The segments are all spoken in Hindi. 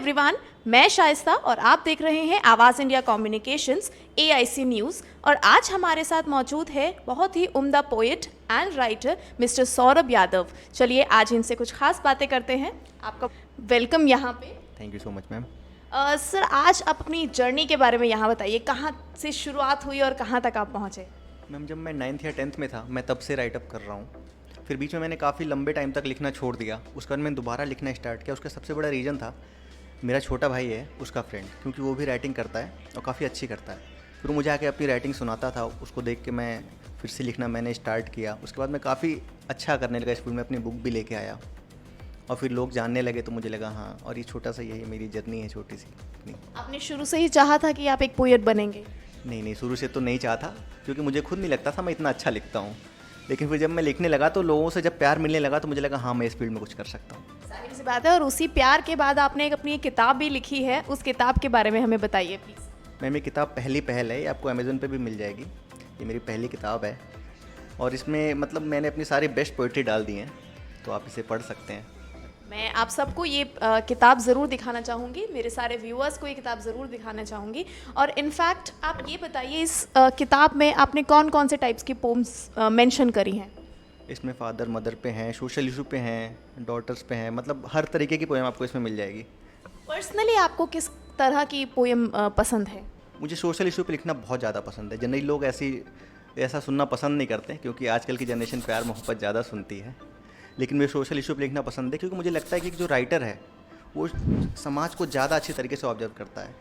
एवरीवन, मैं शाइस्ता और आप देख रहे हैं आवाज़ इंडिया कम्युनिकेशंस AIC न्यूज़। और आज हमारे साथ मौजूद है बहुत ही उम्दा poet and writer mister Saurabh Yadav. चलिए आज इनसे कुछ खास बातें करते हैं। आपका वेलकम यहाँ पे। Thank you so much ma'am. Sir, आज आप अपनी जर्नी के बारे में यहाँ बताइए, कहाँ से शुरुआत हुई और कहाँ तक आप पहुँचे। मैम, जब मैं 9th या 10th में था, मैं तब से राइटअप कर रहा हूँ। फिर बीच में मैंने काफ़ी लंबे टाइम तक लिखना छोड़ दिया। उसके बाद मैंने दोबारा लिखना स्टार्ट किया। उसका सबसे बड़ा रीज़न था मेरा छोटा भाई है, उसका फ्रेंड, क्योंकि वो भी राइटिंग करता है और काफ़ी अच्छी करता है। फिर वो मुझे आके अपनी राइटिंग सुनाता था, उसको देख के मैं फिर से लिखना मैंने स्टार्ट किया। उसके बाद मैं काफ़ी अच्छा करने लगा स्कूल में, अपनी बुक भी लेके आया और फिर लोग जानने लगे तो मुझे लगा हाँ, और ये छोटा सा यही मेरी जर्नी है, छोटी सी इतनी। आपने शुरू से ही चाहा था कि आप एक पोएट बनेंगे? नहीं, शुरू से तो नहीं चाहता, क्योंकि मुझे खुद नहीं लगता था मैं इतना अच्छा लिखता हूँ। लेकिन फिर जब मैं लिखने लगा तो लोगों से जब प्यार मिलने लगा तो मुझे लगा हाँ, मैं इस फील्ड में कुछ कर सकता हूँ। जाहिर सी बात है। और उसी प्यार के बाद आपने अपनी एक किताब भी लिखी है, उस किताब के बारे में हमें बताइए प्लीज़। मेरी किताब पहली पहल है, ये आपको अमेज़न पे भी मिल जाएगी। ये मेरी पहली किताब है और इसमें मतलब मैंने अपनी सारी बेस्ट पोइट्री डाल दी हैं, तो आप इसे पढ़ सकते हैं। मैं आप सबको ये किताब ज़रूर दिखाना चाहूँगी, मेरे सारे व्यूअर्स को ये किताब ज़रूर दिखाना चाहूँगी। और इनफैक्ट आप ये बताइए, इस किताब में आपने कौन कौन से टाइप्स की पोम्स मेंशन करी हैं? इसमें फादर मदर पे हैं, सोशल इशू पे हैं, डॉटर्स पे हैं, मतलब हर तरीके की पोएम आपको इसमें मिल जाएगी। पर्सनली आपको किस तरह की पोएम पसंद है? मुझे सोशल इशू पे लिखना बहुत ज़्यादा पसंद है। जनरली लोग ऐसा सुनना पसंद नहीं करते, क्योंकि आजकल की जनरेशन प्यार मोहब्बत ज़्यादा सुनती है। लेकिन मुझे सोशल इशू पे लिखना पसंद है, क्योंकि मुझे लगता है कि जो राइटर है वो समाज को ज़्यादा अच्छी तरीके से ऑब्जर्व करता है,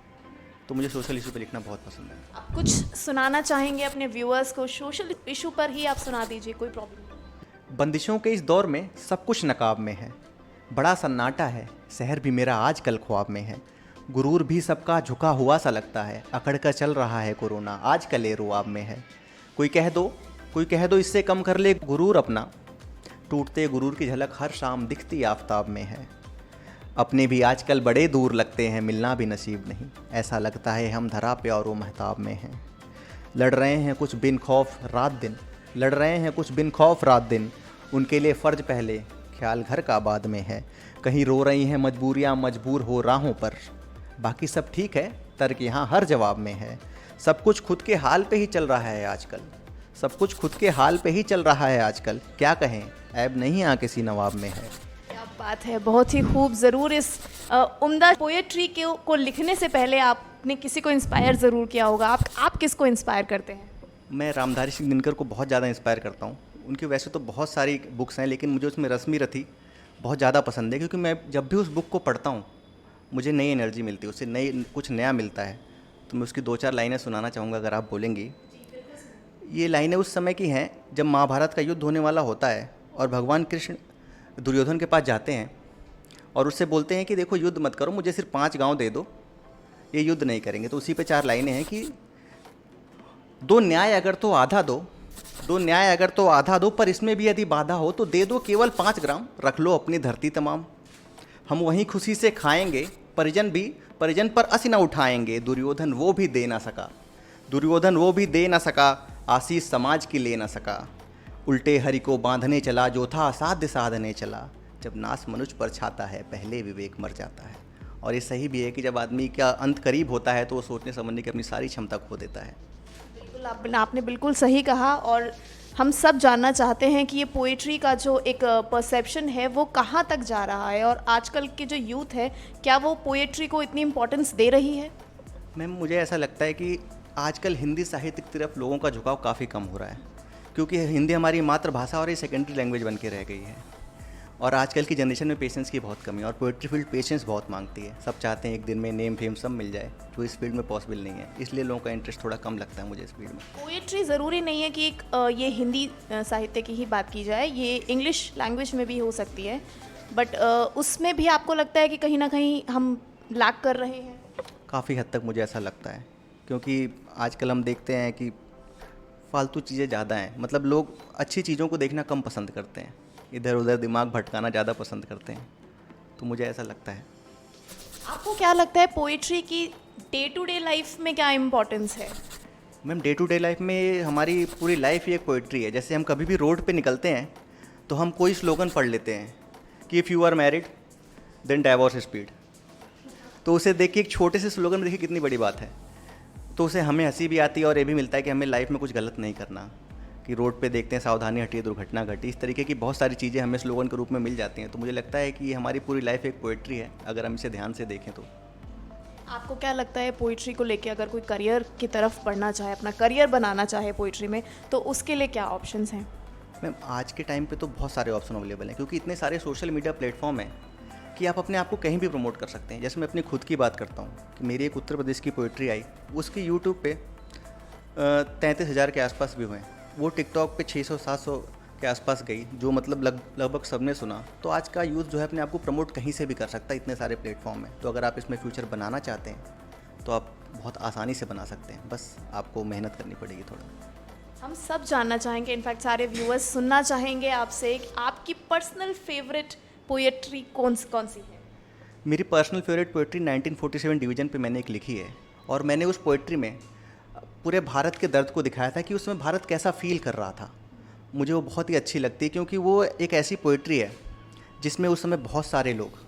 तो मुझे सोशल इशू पे लिखना बहुत पसंद है। आप कुछ सुनाना चाहेंगे अपने व्यूअर्स को? सोशल इशू पर ही आप सुना दीजिए, कोई प्रॉब्लम नहीं। बंदिशों के इस दौर में सब कुछ नकाब में है, बड़ा सन्नाटा है, शहर भी मेरा आजकल ख्वाब में है। गुरूर भी सबका झुका हुआ सा लगता है, अकड़ कर चल रहा है कोरोना, आजकल ये रुआब में है। कोई कह दो इससे कम कर ले गुरूर अपना, टूटते गुरूर की झलक हर शाम दिखती आफताब में है। अपने भी आजकल बड़े दूर लगते हैं, मिलना भी नसीब नहीं, ऐसा लगता है हम धरा पे और वो महताब में हैं। लड़ रहे हैं कुछ बिन खौफ रात दिन, लड़ रहे हैं कुछ बिन खौफ रात दिन, उनके लिए फ़र्ज पहले ख्याल घर का बाद में है। कहीं रो रही हैं मजबूरियाँ मजबूर हो राहों पर, बाकी सब ठीक है तर्क यहाँ हर जवाब में है। सब कुछ खुद के हाल पे ही चल रहा है आजकल, सब कुछ खुद के हाल पे ही चल रहा है आजकल, क्या कहें ऐब नहीं यहाँ किसी नवाब में है। क्या बात है, बहुत ही खूब। ज़रूर इस उम्दा पोएट्री को लिखने से पहले आपने किसी को इंस्पायर ज़रूर किया होगा। आप किसको इंस्पायर करते हैं? मैं रामधारी सिंह दिनकर को बहुत ज़्यादा इंस्पायर करता हूँ। उनकी वैसे तो बहुत सारी बुक्स हैं, लेकिन मुझे उसमें रश्मि रथी बहुत ज़्यादा पसंद है, क्योंकि मैं जब भी उस बुक को पढ़ता हूँ मुझे नई एनर्जी मिलती है, उससे नई कुछ नया मिलता है। तो मैं उसकी 2-4 लाइनें सुनाना चाहूँगा, अगर आप बोलेंगी। ये लाइनें उस समय की हैं जब महाभारत का युद्ध होने वाला होता है और भगवान कृष्ण दुर्योधन के पास जाते हैं और उससे बोलते हैं कि देखो युद्ध मत करो, मुझे सिर्फ 5 गांव दे दो, ये युद्ध नहीं करेंगे। तो उसी पे 4 लाइनें हैं कि दो न्याय अगर तो आधा दो, दो न्याय अगर तो आधा दो, पर इसमें भी यदि बाधा हो तो दे दो केवल 5 ग्राम, रख लो अपनी धरती तमाम। हम वहीं खुशी से खाएंगे, परिजन पर असी न उठाएंगे, दुर्योधन वो भी दे ना सका, आशीष समाज की ले ना सका। उल्टे हरि को बांधने चला, जो था असाध्य साधने चला, जब नाश मनुष्य पर छाता है पहले विवेक मर जाता है। और ये सही भी है कि जब आदमी का अंत करीब होता है तो वो सोचने समझने की अपनी सारी क्षमता खो देता है। बिल्कुल, आपने बिल्कुल सही कहा। और हम सब जानना चाहते हैं कि ये पोएट्री का जो एक परसेप्शन है वो कहाँ तक जा रहा है, और आजकल की जो यूथ है क्या वो पोएट्री को इतनी इम्पोर्टेंस दे रही है? मैम, मुझे ऐसा लगता है कि आजकल हिंदी साहित्य की तरफ लोगों का झुकाव काफ़ी कम हो रहा है, क्योंकि हिंदी हमारी मातृभाषा और ये सेकेंडरी लैंग्वेज बन के रह गई है। और आजकल की जनरेशन में पेशेंस की बहुत कमी है, और पोएट्री फील्ड पेशेंस बहुत मांगती है। सब चाहते हैं एक दिन में नेम फेम सब मिल जाए, जो इस फील्ड में पॉसिबल नहीं है, इसलिए लोगों का इंटरेस्ट थोड़ा कम लगता है मुझे इस फील्ड में। पोएट्री ज़रूरी नहीं है कि ये हिंदी साहित्य की ही बात की जाए, ये इंग्लिश लैंग्वेज में भी हो सकती है, बट उसमें भी आपको लगता है कि कहीं ना कहीं हम लैक कर रहे हैं? काफ़ी हद तक मुझे ऐसा लगता है, क्योंकि आजकल हम देखते हैं कि फालतू चीज़ें ज़्यादा हैं, मतलब लोग अच्छी चीज़ों को देखना कम पसंद करते हैं, इधर उधर दिमाग भटकाना ज़्यादा पसंद करते हैं, तो मुझे ऐसा लगता है। आपको क्या लगता है पोएट्री की डे टू डे लाइफ में क्या इम्पोर्टेंस है? Ma'am, day to day life में हमारी पूरी लाइफ ही एक पोइट्री है। जैसे हम कभी भी रोड पे निकलते हैं तो हम कोई स्लोगन पढ़ लेते हैं कि if you are married then divorce speed. तो उसे देख के एक छोटे से स्लोगन में देखिए कितनी बड़ी बात है। तो उसे हमें हंसी भी आती है और ये भी मिलता है कि हमें लाइफ में कुछ गलत नहीं करना, कि रोड पे देखते हैं सावधानी हटिए दुर्घटना घटी, इस तरीके की बहुत सारी चीज़ें हमें स्लोगन के रूप में मिल जाती हैं। तो मुझे लगता है कि ये हमारी पूरी लाइफ एक पोइट्री है अगर हम इसे ध्यान से देखें तो। आपको क्या लगता है पोइट्री को लेके अगर कोई करियर की तरफ बढ़ना चाहे, अपना करियर बनाना चाहे पोइट्री में, तो उसके लिए क्या ऑप्शंस हैं? मैम आज के टाइम पे तो बहुत सारे ऑप्शन अवेलेबल हैं, क्योंकि इतने सारे सोशल मीडिया प्लेटफॉर्म हैं कि आप अपने आप को कहीं भी प्रमोट कर सकते हैं। जैसे मैं अपनी खुद की बात करता हूँ कि मेरी एक उत्तर प्रदेश की पोइट्री आई, उसकी यूट्यूब पे 33,000 के आसपास भी हुए हैं, वो टिकटॉक पे 600-700 के आसपास गई, जो मतलब लगभग सबने सुना। तो आज का यूथ जो है अपने आप को प्रमोट कहीं से भी कर सकता है, इतने सारे प्लेटफॉर्म हैं। तो अगर आप इसमें फ्यूचर बनाना चाहते हैं तो आप बहुत आसानी से बना सकते हैं, बस आपको मेहनत करनी पड़ेगी थोड़ा। हम सब जानना चाहेंगे, इनफैक्ट सारे व्यूअर्स सुनना चाहेंगे आपसे कि आपकी पर्सनल फेवरेट पोएट्री कौन सी है? मेरी पर्सनल फेवरेट पोइट्री 1947 डिवीज़न पे मैंने एक लिखी है, और मैंने उस पोइट्री में पूरे भारत के दर्द को दिखाया था कि उसमें भारत कैसा फील कर रहा था। मुझे वो बहुत ही अच्छी लगती है, क्योंकि वो एक ऐसी पोइट्री है जिसमें उस समय बहुत सारे लोग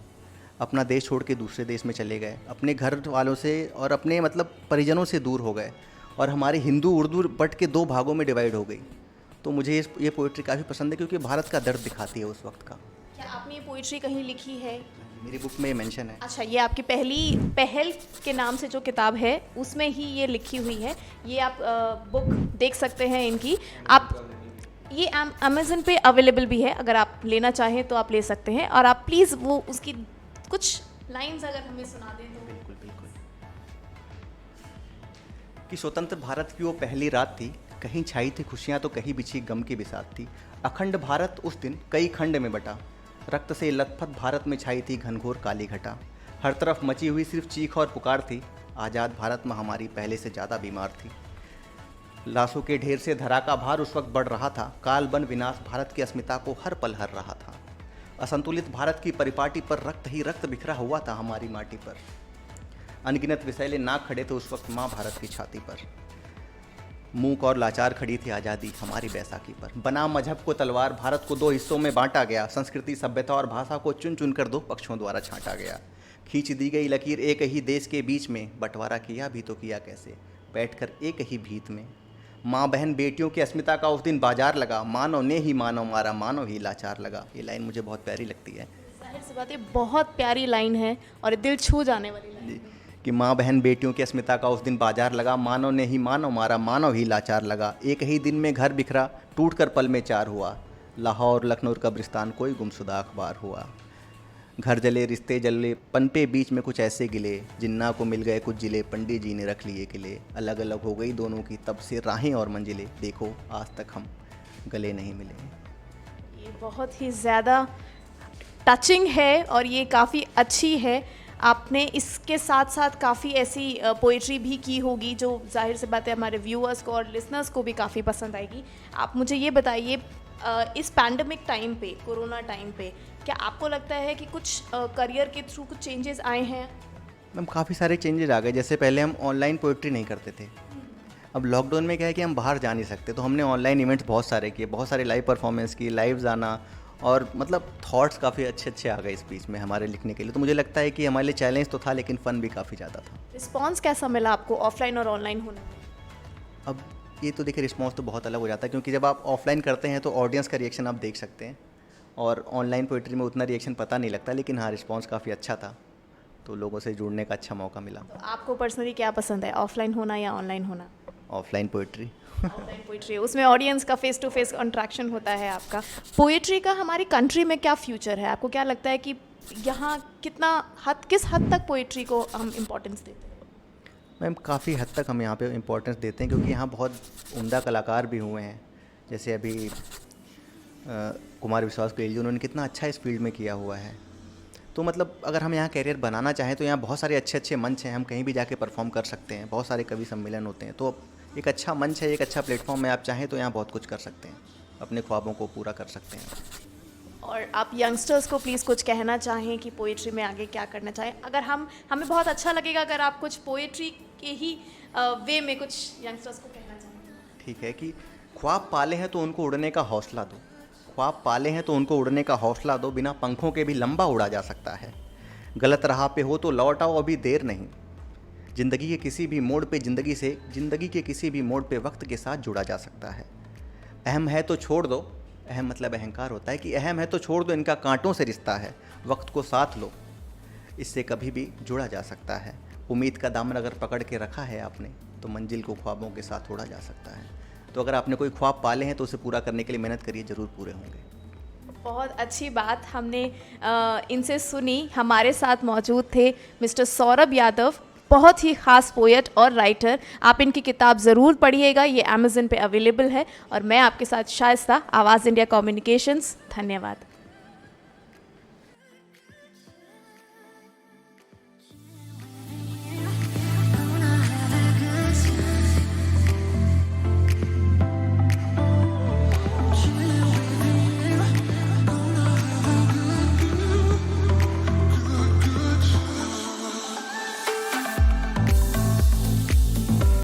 अपना देश छोड़ के दूसरे देश में चले गए, अपने घर वालों से और अपने मतलब परिजनों से दूर हो गए, और हमारी हिंदू उर्दू बट के 2 भागों में डिवाइड हो गई। तो मुझे ये पोइट्री काफ़ी पसंद है, क्योंकि भारत का दर्द दिखाती है उस वक्त का। क्या आपने ये पोइट्री कहीं लिखी है? मेरी बुक में ये मेंशन है। अच्छा, ये आपकी पहल के नाम से जो किताब है उसमें ही ये लिखी हुई है। ये आप बुक देख सकते हैं इनकी। आप ये अमेज़न पे अवेलेबल भी है, अगर आप लेना चाहें तो आप ले सकते हैं। और आप प्लीज़ वो उसकी कुछ लाइंस अगर हमें सुना दें तो। बिल्कुल बिल्कुल। कि स्वतंत्र भारत की वो पहली रात थी, कहीं छाई थी खुशियाँ तो कहीं बिछी गम की बिसात थी। अखंड भारत उस दिन कई खंड में बटा, रक्त से लथपथ भारत में छाई थी घनघोर काली घटा। हर तरफ मची हुई सिर्फ चीख और पुकार थी, आज़ाद भारत में हमारी पहले से ज़्यादा बीमार थी। लाशों के ढेर से धरा का भार उस वक्त बढ़ रहा था, काल बन विनाश भारत की अस्मिता को हर पल हर रहा था। असंतुलित भारत की परिपाटी पर रक्त ही रक्त बिखरा हुआ था हमारी माटी पर। अनगिनत विषैले नाग खड़े थे उस वक्त माँ भारत की छाती पर। मूक और लाचार खड़ी थी आज़ादी हमारी बैसाखी पर। बना मजहब को तलवार भारत को 2 हिस्सों में बांटा गया, संस्कृति सभ्यता और भाषा को चुन चुन कर 2 पक्षों द्वारा छांटा गया। खींच दी गई लकीर एक ही देश के बीच में, बंटवारा किया भी तो किया कैसे, बैठकर एक ही भीत में। माँ बहन बेटियों की अस्मिता का उस दिन बाजार लगा, मानव ने ही मानव मारा, मानव ही लाचार लगा। ये लाइन मुझे बहुत प्यारी लगती है। जाहिर सी बात है, बहुत प्यारी लाइन है और दिल छू जाने वाली लाइन है। कि माँ बहन बेटियों की अस्मिता का उस दिन बाजार लगा, मानव ने ही मानव मारा, मानव ही लाचार लगा। एक ही दिन में घर बिखरा, टूट कर पल में 4 हुआ। लाहौर लखनऊ कब्रिस्तान कोई गुमशुदा अखबार हुआ। घर जले रिश्ते जले पनपे बीच में कुछ ऐसे गिले, जिन्ना को मिल गए कुछ जिले, पंडित जी ने रख लिए किले। अलग अलग हो गई दोनों की तब से राहें और मंजिलें, देखो आज तक हम गले नहीं मिले। ये बहुत ही ज़्यादा टचिंग है और ये काफ़ी अच्छी है। आपने इसके साथ साथ काफ़ी ऐसी पोइट्री भी की होगी जो जाहिर सी बात है हमारे व्यूअर्स को और लिसनर्स को भी काफ़ी पसंद आएगी। आप मुझे ये बताइए, इस पैंडमिक टाइम पे, कोरोना टाइम पे, क्या आपको लगता है कि कुछ करियर के थ्रू कुछ चेंजेस आए हैं? मैम काफ़ी सारे चेंजेस आ गए। जैसे पहले हम ऑनलाइन पोइट्री नहीं करते थे, अब लॉकडाउन में क्या है कि हम बाहर जा नहीं सकते, तो हमने ऑनलाइन इवेंट्स बहुत सारे किए, बहुत सारे लाइव परफॉर्मेंस की, लाइव आना, और मतलब थॉट्स काफ़ी अच्छे अच्छे आ गए इस बीच में हमारे लिखने के लिए। तो मुझे लगता है कि हमारे लिए चैलेंज तो था, लेकिन फ़न भी काफ़ी ज़्यादा था। रिस्पॉन्स कैसा मिला आपको ऑफलाइन और ऑनलाइन होने में? अब ये तो देखिए रिस्पॉन्स तो बहुत अलग हो जाता है, क्योंकि जब आप ऑफलाइन करते हैं तो ऑडियंस का रिएक्शन आप देख सकते हैं, और ऑनलाइन पोइट्री में उतना रिएक्शन पता नहीं लगता। लेकिन हाँ, रिस्पॉन्स काफ़ी अच्छा था, तो लोगों से जुड़ने का अच्छा मौका मिला। तो आपको पर्सनली क्या पसंद है, ऑफलाइन होना या ऑनलाइन होना? Offline poetry. ऑफलाइन पोइट्री, उसमें ऑडियंस का फेस टू फेस इंटरेक्शन होता है आपका। पोइट्री का हमारी कंट्री में क्या फ्यूचर है? आपको क्या लगता है कि यहाँ किस हद तक पोइट्री को हम इम्पोर्टेंस देते हैं? मैम काफ़ी हद तक हम यहाँ पे इम्पोर्टेंस देते हैं, क्योंकि यहाँ बहुत उम्दा कलाकार भी हुए हैं। जैसे अभी कुमार विश्वास गोयल जी, उन्होंने कितना अच्छा इस फील्ड में किया हुआ है। तो मतलब अगर हम यहाँ कैरियर बनाना चाहें तो यहाँ बहुत सारे अच्छे अच्छे मंच हैं, हम कहीं भी जाके परफॉर्म कर सकते हैं, बहुत सारे कवि सम्मेलन होते हैं। तो एक अच्छा मंच है, एक अच्छा प्लेटफॉर्म है, आप चाहें तो यहाँ बहुत कुछ कर सकते हैं, अपने ख्वाबों को पूरा कर सकते हैं। और आप यंगस्टर्स को प्लीज़ कुछ कहना चाहें कि पोइट्री में आगे क्या करना चाहें? अगर हमें बहुत अच्छा लगेगा अगर आप कुछ पोइट्री के ही वे में कुछ यंगस्टर्स को कहना चाहें। ठीक है कि ख्वाब पाले हैं तो उनको उड़ने का हौसला दो, ख्वाब पाले हैं तो उनको उड़ने का हौसला दो, बिना पंखों के भी लंबा उड़ा जा सकता है। गलत राह पे हो तो लौट आओ, अभी देर नहीं। ज़िंदगी के किसी भी मोड़ पे ज़िंदगी के किसी भी मोड़ पे वक्त के साथ जुड़ा जा सकता है। अहम है तो छोड़ दो, अहम मतलब अहंकार होता है कि अहम है तो छोड़ दो, इनका कांटों से रिश्ता है। वक्त को साथ लो, इससे कभी भी जुड़ा जा सकता है। उम्मीद का दामन अगर पकड़ के रखा है आपने तो मंजिल को ख्वाबों के साथ उड़ा जा सकता है। तो अगर आपने कोई ख्वाब पाले हैं तो उसे पूरा करने के लिए मेहनत करिए, ज़रूर पूरे होंगे। बहुत अच्छी बात हमने इनसे सुनी। हमारे साथ मौजूद थे मिस्टर सौरभ यादव, बहुत ही ख़ास पोएट और राइटर। आप इनकी किताब ज़रूर पढ़िएगा, ये अमेज़न पे अवेलेबल है। और मैं आपके साथ शाइस्ता, आवाज़ इंडिया कम्युनिकेशंस। धन्यवाद।